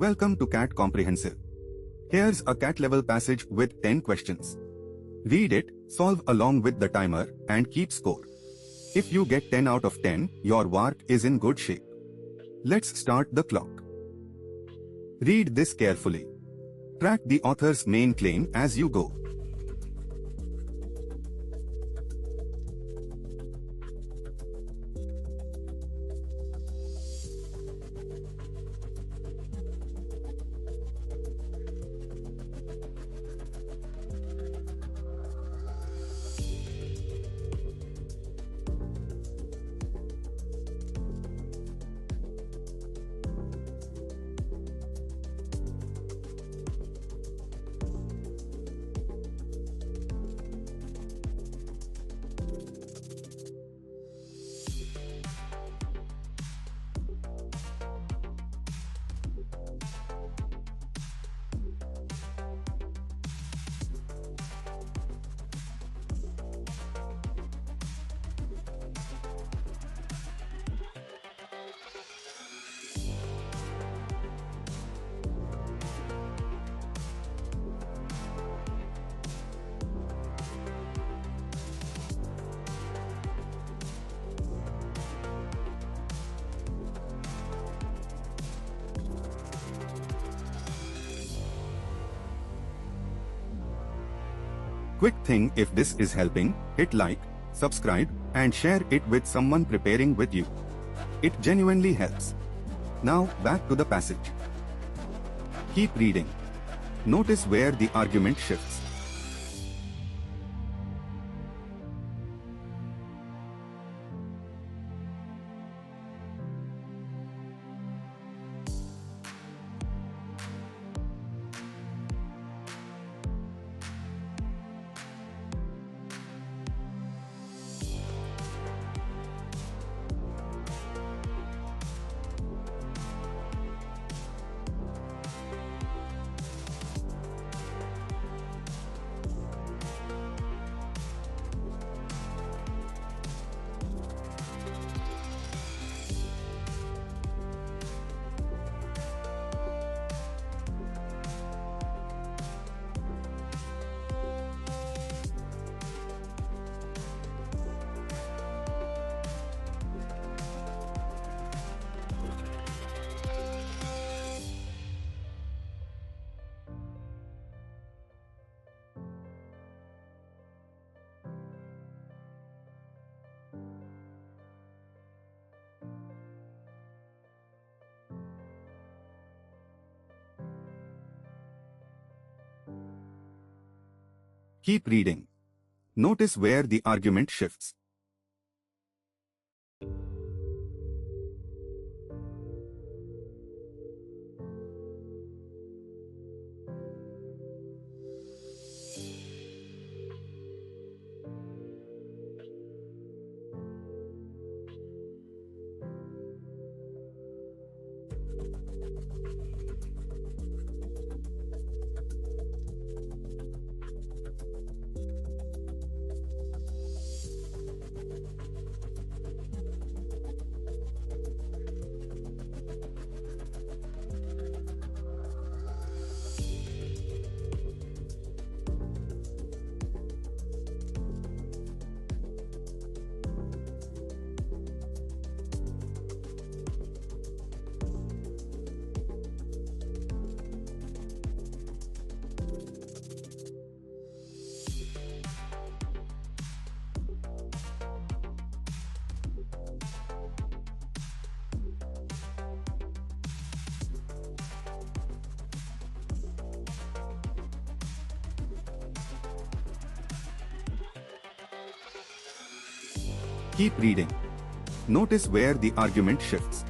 Welcome to CAT Comprehensive. Here's a CAT-level passage with 10 questions. Read it, solve along with the timer, and keep score. If you get 10 out of 10, your VARC is in good shape. Let's start the clock. Read this carefully. Track the author's main claim as you go. Quick thing, if this is helping, hit like, subscribe, and share it with someone preparing with you. It genuinely helps. Now, back to the passage. Keep reading. Notice where the argument shifts. Keep reading. Notice where the argument shifts. Keep reading. Notice where the argument shifts.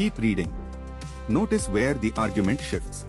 Keep reading. Notice where the argument shifts.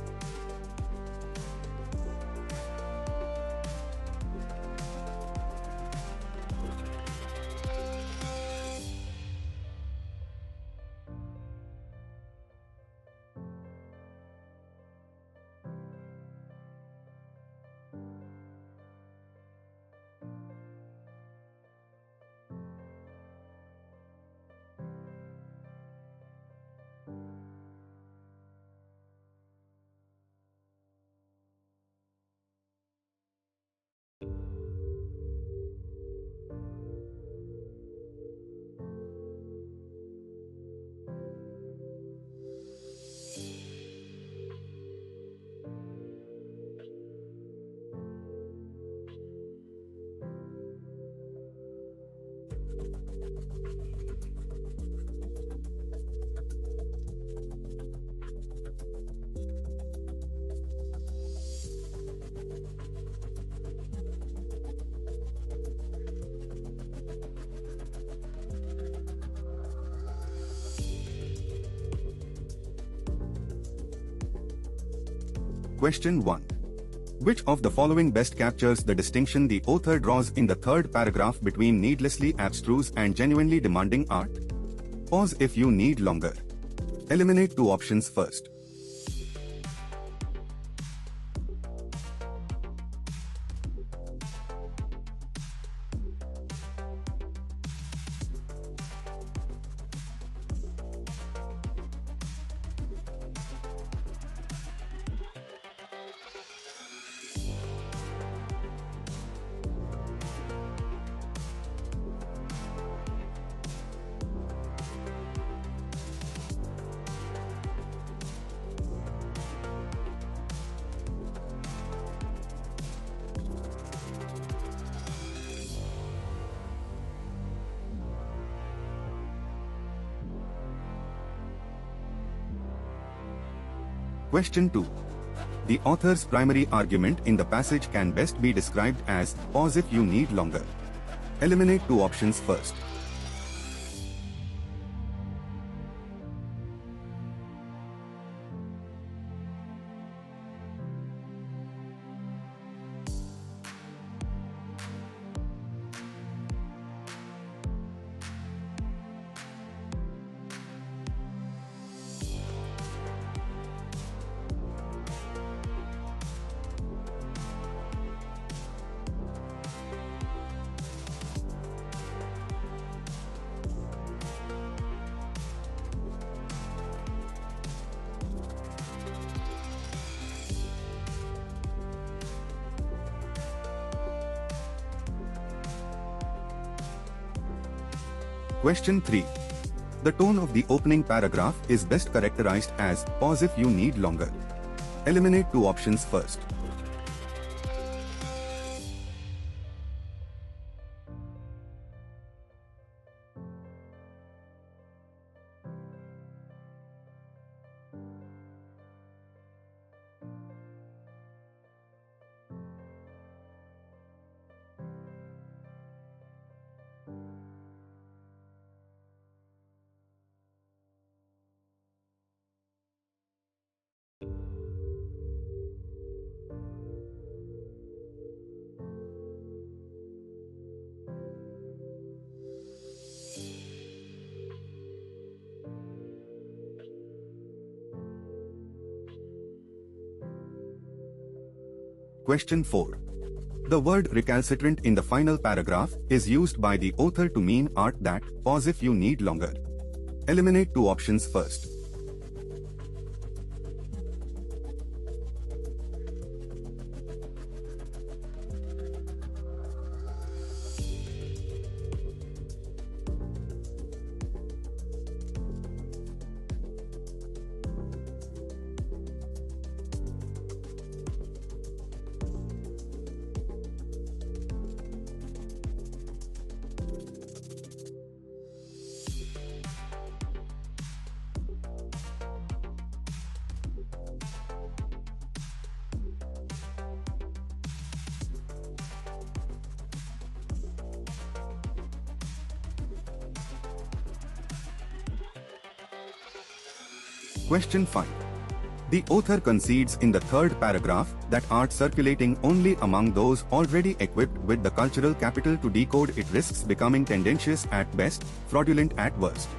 Question 1. Which of the following best captures the distinction the author draws in the third paragraph between needlessly abstruse and genuinely demanding art? Pause if you need longer. Eliminate two options first. Question 2. The author's primary argument in the passage can best be described as, pause if you need longer. Eliminate two options first. Question 3. The tone of the opening paragraph is best characterized as, pause if you need longer. Eliminate two options first. Question 4. The word recalcitrant in the final paragraph is used by the author to mean art that, pause if you need longer. Eliminate two options first. Question 5. The author concedes in the third paragraph that art circulating only among those already equipped with the cultural capital to decode it risks becoming tendentious at best, fraudulent at worst.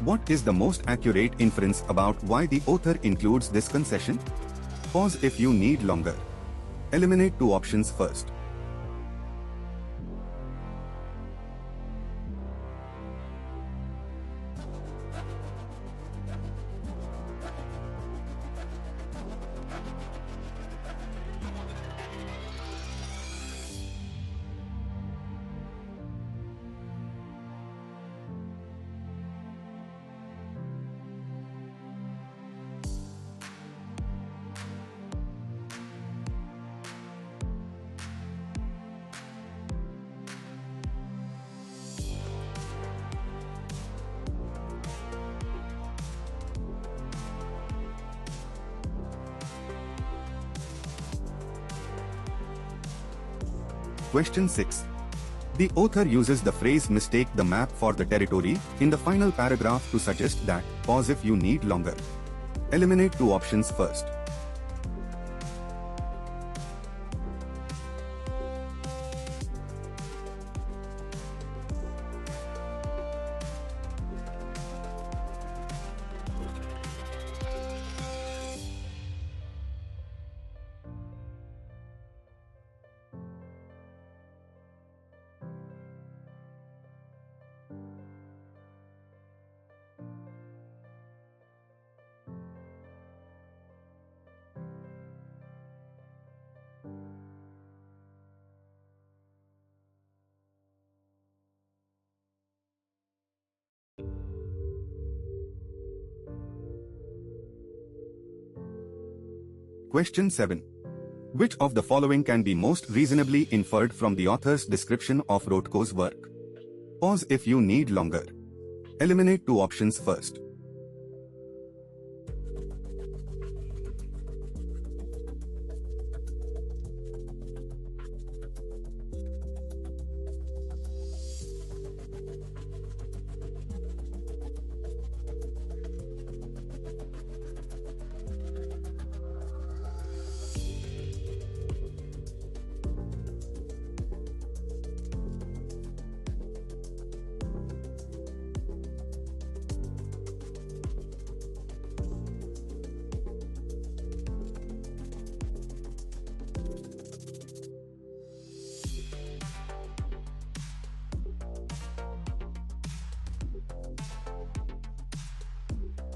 What is the most accurate inference about why the author includes this concession? Pause if you need longer. Eliminate two options first. Question 6. The author uses the phrase mistake the map for the territory in the final paragraph to suggest that, pause if you need longer. Eliminate two options first. Question 7. Which of the following can be most reasonably inferred from the author's description of Rothko's work? Pause if you need longer. Eliminate two options first.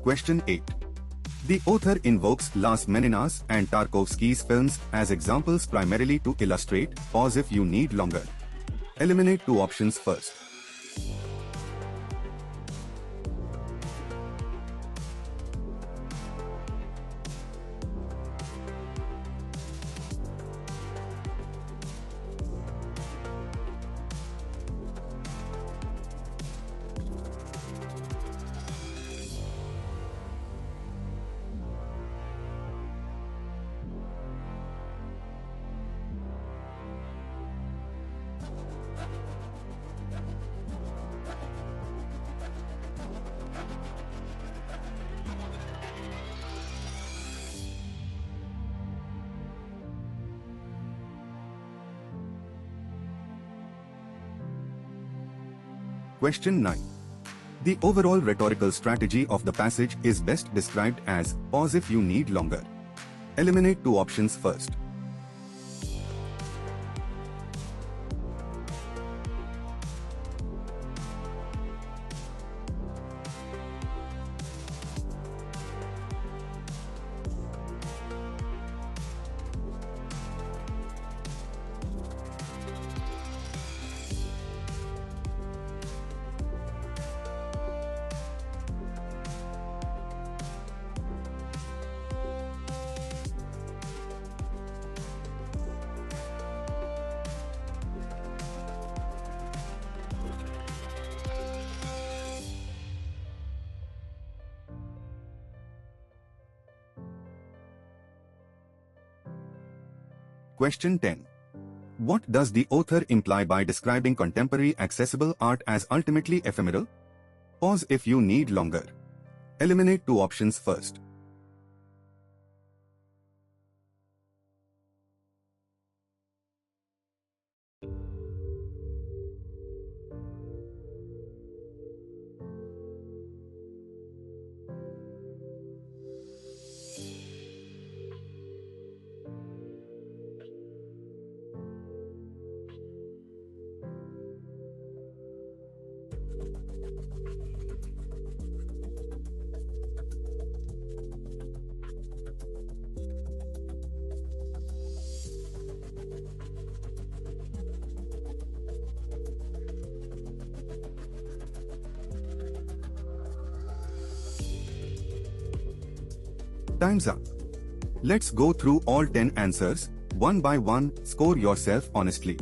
Question 8. The author invokes Las Meninas and Tarkovsky's films as examples primarily to illustrate, pause if you need longer. Eliminate two options first. Question 9. The overall rhetorical strategy of the passage is best described as, pause if you need longer. Eliminate two options first. Question 10. What does the author imply by describing contemporary accessible art as ultimately ephemeral? Pause if you need longer. Eliminate two options first. Time's up. Let's go through all 10 answers, one by one. Score yourself honestly.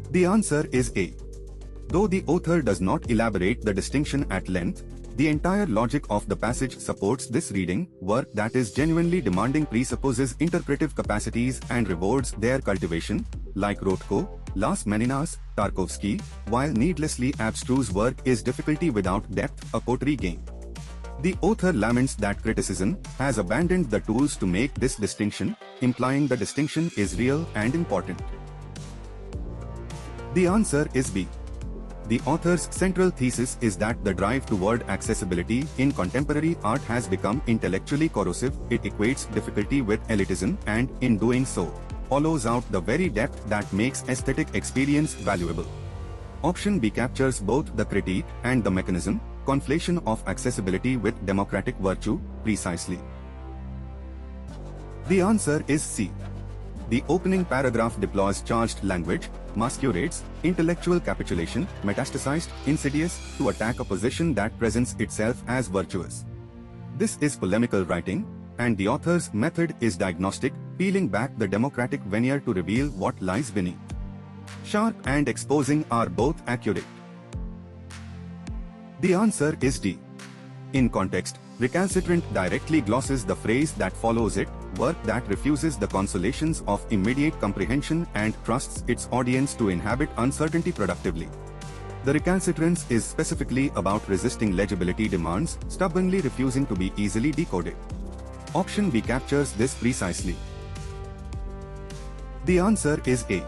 The answer is A. Though the author does not elaborate the distinction at length, the entire logic of the passage supports this reading. Work that is genuinely demanding presupposes interpretive capacities and rewards their cultivation, like Rothko, Las Meninas, Tarkovsky, while needlessly abstruse work is difficulty without depth, a pottery game. The author laments that criticism has abandoned the tools to make this distinction, implying the distinction is real and important. The answer is B. The author's central thesis is that the drive toward accessibility in contemporary art has become intellectually corrosive. It equates difficulty with elitism and, in doing so, hollows out the very depth that makes aesthetic experience valuable. Option B captures both the critique and the mechanism, conflation of accessibility with democratic virtue, precisely. The answer is C. The opening paragraph deploys charged language, masquerades, intellectual capitulation, metastasized, insidious, to attack a position that presents itself as virtuous. This is polemical writing, and the author's method is diagnostic, peeling back the democratic veneer to reveal what lies beneath. Sharp and exposing are both accurate. The answer is D. In context, recalcitrant directly glosses the phrase that follows it, work that refuses the consolations of immediate comprehension and trusts its audience to inhabit uncertainty productively. The recalcitrance is specifically about resisting legibility demands, stubbornly refusing to be easily decoded. Option B captures this precisely. The answer is A.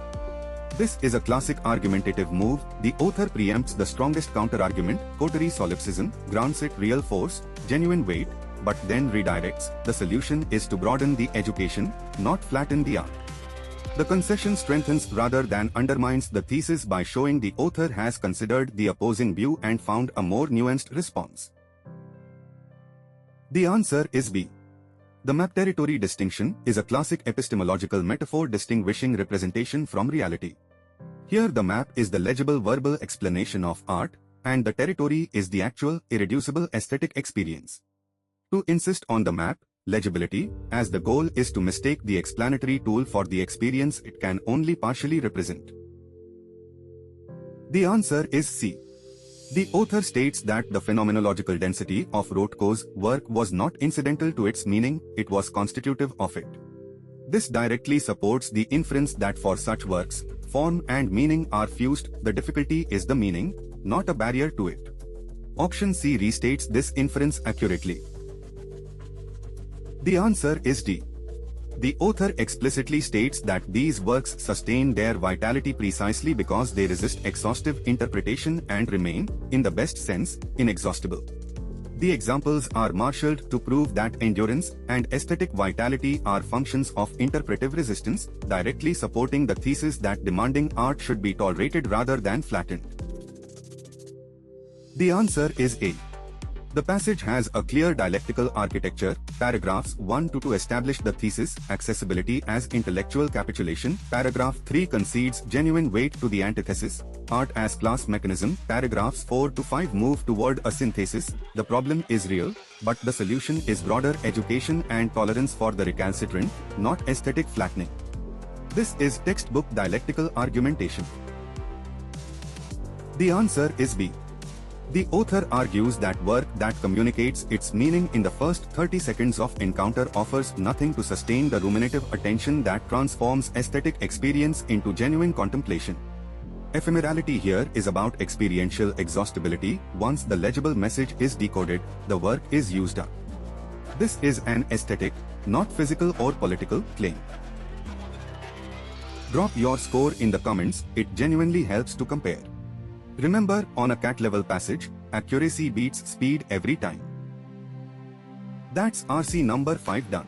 This is a classic argumentative move. The author preempts the strongest counter-argument, coterie solipsism, grants it real force, genuine weight, but then redirects. The solution is to broaden the education, not flatten the art. The concession strengthens rather than undermines the thesis by showing the author has considered the opposing view and found a more nuanced response. The answer is B. The map-territory distinction is a classic epistemological metaphor distinguishing representation from reality. Here the map is the legible verbal explanation of art, and the territory is the actual, irreducible aesthetic experience. To insist on the map, legibility, as the goal is to mistake the explanatory tool for the experience it can only partially represent. The answer is C. The author states that the phenomenological density of Rothko's work was not incidental to its meaning, it was constitutive of it. This directly supports the inference that for such works, form and meaning are fused. The difficulty is the meaning, not a barrier to it. Option C restates this inference accurately. The answer is D. The author explicitly states that these works sustain their vitality precisely because they resist exhaustive interpretation and remain, in the best sense, inexhaustible. The examples are marshaled to prove that endurance and aesthetic vitality are functions of interpretive resistance, directly supporting the thesis that demanding art should be tolerated rather than flattened. The answer is A. The passage has a clear dialectical architecture. Paragraphs 1 to 2 establish the thesis, accessibility as intellectual capitulation. Paragraph 3 concedes genuine weight to the antithesis, art as class mechanism. Paragraphs 4 to 5 move toward a synthesis. The problem is real, but the solution is broader education and tolerance for the recalcitrant, not aesthetic flattening. This is textbook dialectical argumentation. The answer is B. The author argues that work that communicates its meaning in the first 30 seconds of encounter offers nothing to sustain the ruminative attention that transforms aesthetic experience into genuine contemplation. Ephemerality here is about experiential exhaustibility. Once the legible message is decoded, the work is used up. This is an aesthetic, not physical or political, claim. Drop your score in the comments, it genuinely helps to compare. Remember, on a CAT-level passage, accuracy beats speed every time. That's RC number 5 done.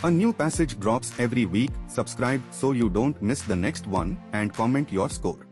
A new passage drops every week. Subscribe so you don't miss the next one and comment your score.